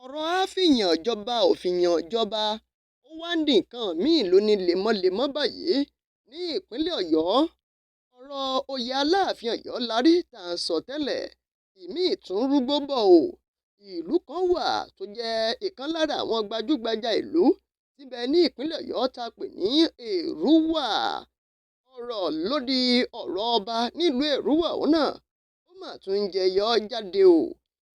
ọ̀rọ̀ á fìyàn jọba ò fìyàn jọba ó wá ń di nǹkan míì lóní lemọ́lemọ́ báyìí ní ìpínlẹ̀ Ọ̀yọ́. Ọ̀rọ̀ oyè Aláàfin Ọ̀yọ́ la rí tá à ń sọ tẹ́lẹ̀, ìmíì tún rúgbó bọ̀ o. Ìlú kan wà tó jẹ́ ìkan lára àwọn gbajúgbajà ìlú tí ń bẹ ní ìpínlẹ̀ Ọ̀yọ́ tá a pè ní Èrúwà. Ọ̀rọ̀ ló di ọ̀rọ̀ ọba nílùú Èrúwà ọ̀hún náà, ó mà tún ń jẹyọ jáde o.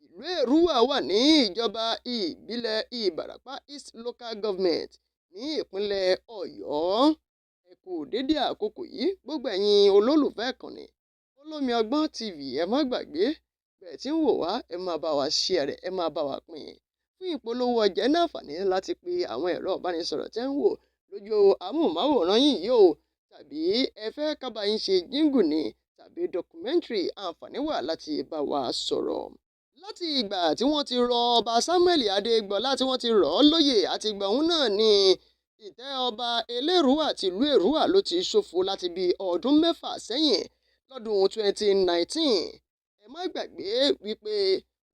Ìlú Èrúwà wà ní ìjọba ìbílẹ̀ Ìbàràpá East Local Government ní ìpínlẹ̀ Ọ̀yọ́. Ẹ kú dédé àkókò yìí gbogbo ẹ̀yin olólùfẹ́ ìkànnì Olómi Ọgbọ́n TV, ẹ má gbàgbé bẹ́ẹ̀ tí ń wò wá, ẹ máa bá wa share rẹ̀, ẹ máa bá wa pín in. Fún ìpolówó ọjà ní àǹfààní láti pe àwọn ẹ̀rọ ìbánisọ̀rọ̀ tẹ́ ń wò lójú amóhùnmáwòrán yín yìí o, tàbí ẹ fẹ́ ká bá yín ṣe jíngù ni tàbí documentary, àǹfààní wà láti bá wa sọ̀rọ̀. Láti ìgbà tí wọ́n ti rọ ọba Samuel Adégbọlá tí wọ́n ti rọ̀ ọ́ lóyè, àti ìgbà òun náà ni ìtẹ́ ọba Elérúwà tìlú Èrúwà ló ti ṣófo láti bí ọdún 6 sẹ́yìn lọ́dún 2019. Ẹ má gbàgbé wípé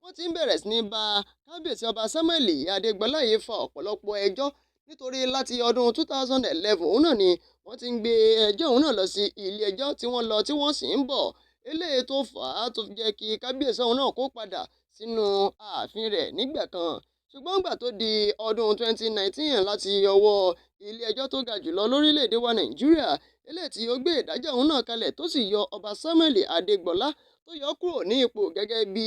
wọ́n ti ń bẹ̀rẹ̀ sí ní bá kábíyèsí ọba Samuel Adégbọlá yìí fa ọ̀pọ̀lọpọ̀ ẹjọ́, nítorí láti ọdún 2011 òun náà ni wọ́n ti ń gbé ẹjọ́ òun náà lọ sí ilé ẹjọ́ tí wọ́n lọ tí wọ́n sì ń bọ̀. Eléyìí tó fà á tó fi jẹ́ kí kábíyèsí òun náà kó padà sínú ààfin rẹ̀ nígbà kan. Ṣùgbọ́n gbà tó di ọdún 2019 láti ọwọ́ ilé ẹjọ́ tó ga jùlọ lórílẹ̀‐èdè wa Nàìjíríà, eléyìí tí ó gbé ìdájọ́ òun náà kalẹ̀ tó sì yọ ọba Samuel Adégbọlá tó yọ kúrò ní ipò gẹ́gẹ́ bí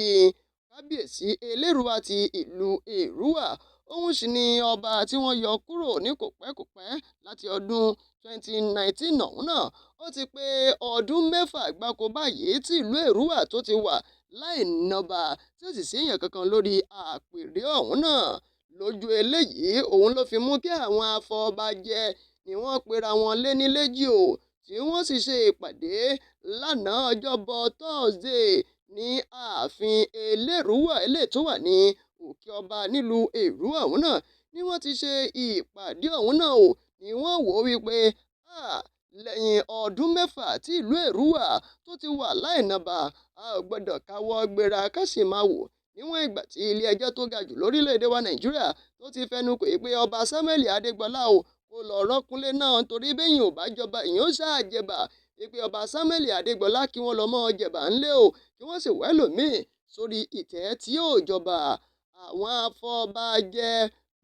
kábíyèsí Elérúwà ti ìlú Èrúwà. Òun sì ni ọba tí wọ́n yọ kúrò ní kòpẹ́kòpẹ́ láti ọdún 2019 ọ̀hún náà. Ó ti pé ọdún 6 gbáko báyìí tí ìlú Èrúwà tó ti wà láì nọba, tí ó sì sí èèyàn kankan lórí àpèrè ọ̀hún náà. Lójú eléyìí òun ló fi mú kí àwọn afọbajẹ ni wọ́n pera wọn léníléjì o, tí wọ́n sì ṣe ìpàdé lánàá ọjọ́bọ̀ Thursday ní ààfin Elérúwà eléyìí tó wà ní Òkè Ọba nílùú Èrúwà ọ̀hún náà. Ni wọ́n ti ṣe ìpàdé ọ̀hún náà o, ni wọ́n wò ó wípé lẹ́yìn ọdún 6 tí ìlú Èrúwà tó ti wà láìnọba, a ò gbọ́dọ̀ káwọ́ gbéra ká sì máa wò níwọ̀n ìgbà tí ilé ẹjọ́ tó ga jù lórílẹ̀‐èdè wa Nàìjíríà tó ti fẹnu kò pé ọba Samuel Adégbọlá o kó lọ rọ́kúnlé náà, nítorí bẹ́yìn ò bá jọba ìyẹn ó ṣàjẹbà, pé ọba Samuel Adégbọlá kí wọ́n lọ mọ́ jẹ̀bà ńlẹ̀ o, kí wọ́n sì wẹ́lòmíì sórí ìtẹ́ tí yóò jọba. Àwọn afọbajẹ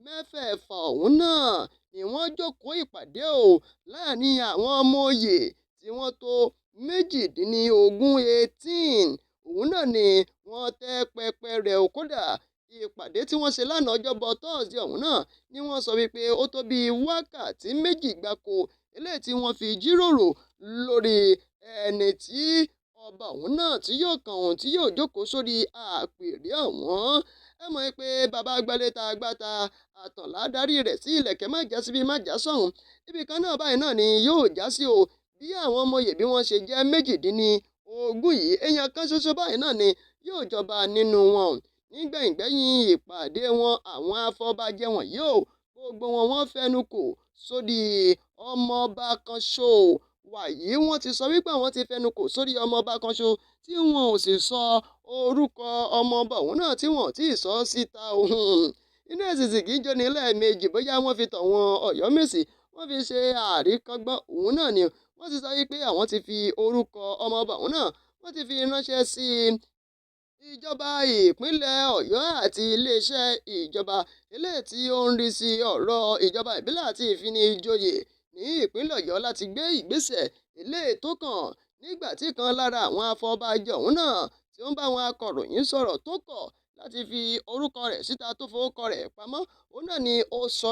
6 ọ̀hún náà ni wọ́n jókòó ìpàdé o láàrin àwọn ọmọ oyè tí wọ́n tó 18. Òun náà ni wọ́n tẹ́ pẹpẹ rẹ̀ o. Kódà ìpàdé tí wọ́n ṣe lánàá ọjọ́bọ̀ Thursday ọ̀hún náà ni wọ́n sọ wípé ó tó bí wákàtí 2 gbáko eléyìí tí wọ́n fi jíròrò lórí ẹni tí ọba ọ̀hún náà tí yóò kàn òun tí yóò jókòó sórí àpèrè ọ̀hún. Ẹ mọ̀ pé bàbá gbálẹ́ta gbáta àtànlá darí rẹ̀ sí ìlẹ̀kẹ̀ má já síbí má já sọ́hùn. Ibì kan náà báyìí náà ni yóò já sí o. Bí àwọn ọmọ oyè bí wọ́n ṣe jẹ́ 18 yìí, èèyàn kan ṣoṣo báyìí náà ni yóò jọba nínú wọn. Nígbẹ̀yìngbẹ́yìn ìpàdé wọn, àwọn afọbajẹ wọn yóò gbogbo wọn fẹnu kò sórí ọmọọba kan ṣo. Wàyí wọ́n ti sọ wípé àwọn ti fẹnu kò sórí ọmọọba kan ṣo tí wọn ò sì sọ orúkọ ọmọọba òun náà tí wọn ò tí ì sọ síta òun. Inú èsìsì kì í jóni lẹ́ẹ̀mejì, bóyá wọ́n fi tọ̀wọ́n Ọ̀yọ́mèsì wọ́n fi ṣe àríkọ́gbọ́n. Òun náà ni wọ́n ti sọ wípé àwọn ti fi orúkọ ọmọọba òun náà wọ́n ti fi ránṣẹ́ sí ìjọba ìpínlẹ̀ Ọ̀yọ́ àti iléeṣẹ́ ìjọba eléyìí tí ó ń rí sí ọ̀rọ̀ ìjọba ìbílẹ̀ àti ìfinijoyè ní ìpínlẹ̀ Ọ̀yọ́ láti gbé ìgbésẹ̀ eléyìí tó kàn. Nígbà tí kan lára àwọn afọbajẹ ọ̀hún náà tí ó ń bá àwọn akọ̀ròyìn sọ̀rọ̀ tó kọ̀ láti fi orúkọ rẹ̀ síta tó fowókọ rẹ̀ pamọ́, òun náà ni ó sọ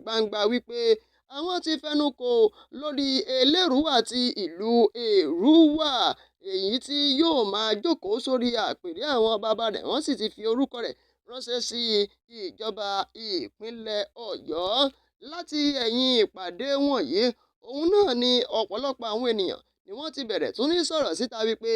gbangba wípé àwọn ti fẹnu kò lórí Elérúwà ti ìlú Èrúwà, èyí tí yóò máa jókòó sórí àpèrè àwọn bàbá rẹ̀. Wọ́n sì ti fi orúkọ rẹ̀ ránṣẹ́ sí ìjọba ìpínlẹ̀ Ọ̀yọ́. Láti ẹ̀yìn ìpàdé wọ̀nyí, òun náà ni ọ̀pọ̀lọpọ̀ àwọn ènìyàn ni wọ́n ti bẹ̀rẹ̀ tún ní sọ̀rọ̀ síta wípé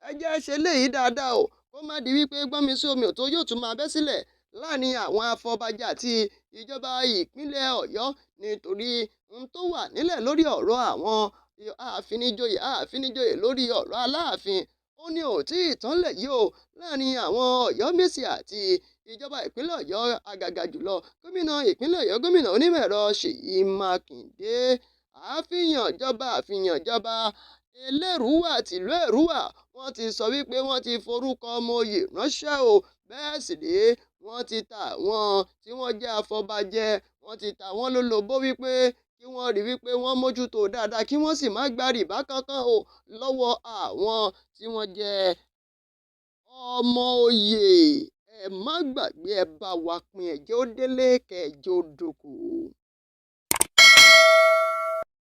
ẹ jẹ́ ṣe léyìí dáadáa o, kó má di wípé gbọ́nmi sí omi òtó yóò tún máa bẹ́ sílẹ̀ láàrin àwọn afọbajẹ àti ìjọba ìpínlẹ̀ Ọ̀yọ́, nítorí tó wà nílẹ̀ lórí ọ̀rọ̀ àwọn àfinijoyè lórí ọ̀rọ̀ Aláàfin ó ní ò tí ì tán lẹ̀ yìí o láàrin àwọn Ọ̀yọ́mèsì àti ìjọba ìpínlẹ̀ Ọ̀yọ́ àgàgà jùlọ gómìnà ìpínlẹ̀ Ọ̀yọ́ gómìnà onímọ̀-ẹ̀rọ Ṣèyí Mákindé àfihànjọba Ẹlẹ́rùwà tìlú Èrúwà wọ́n ti sọ wípé wọ́n ti forúkọ ọmọ oyè ránṣẹ́ o bẹ́ẹ̀ sì rèé wọ́n ti ta àwọn tí wọ́n jẹ́ afọbajẹ wọ́n ti ta wọ́n lólobó wípé kí wọ́n rí wípé wọ́n mójútó dáadáa kí wọ́n sì má gba rìbá kankan o lọ́wọ́ àwọn tí wọ́n jẹ́ ọmọ oyè ẹ má gbàgbé ẹ bá wa pín ẹ jẹ́ ó délé kẹ́ ẹ jẹ́ ó dóko.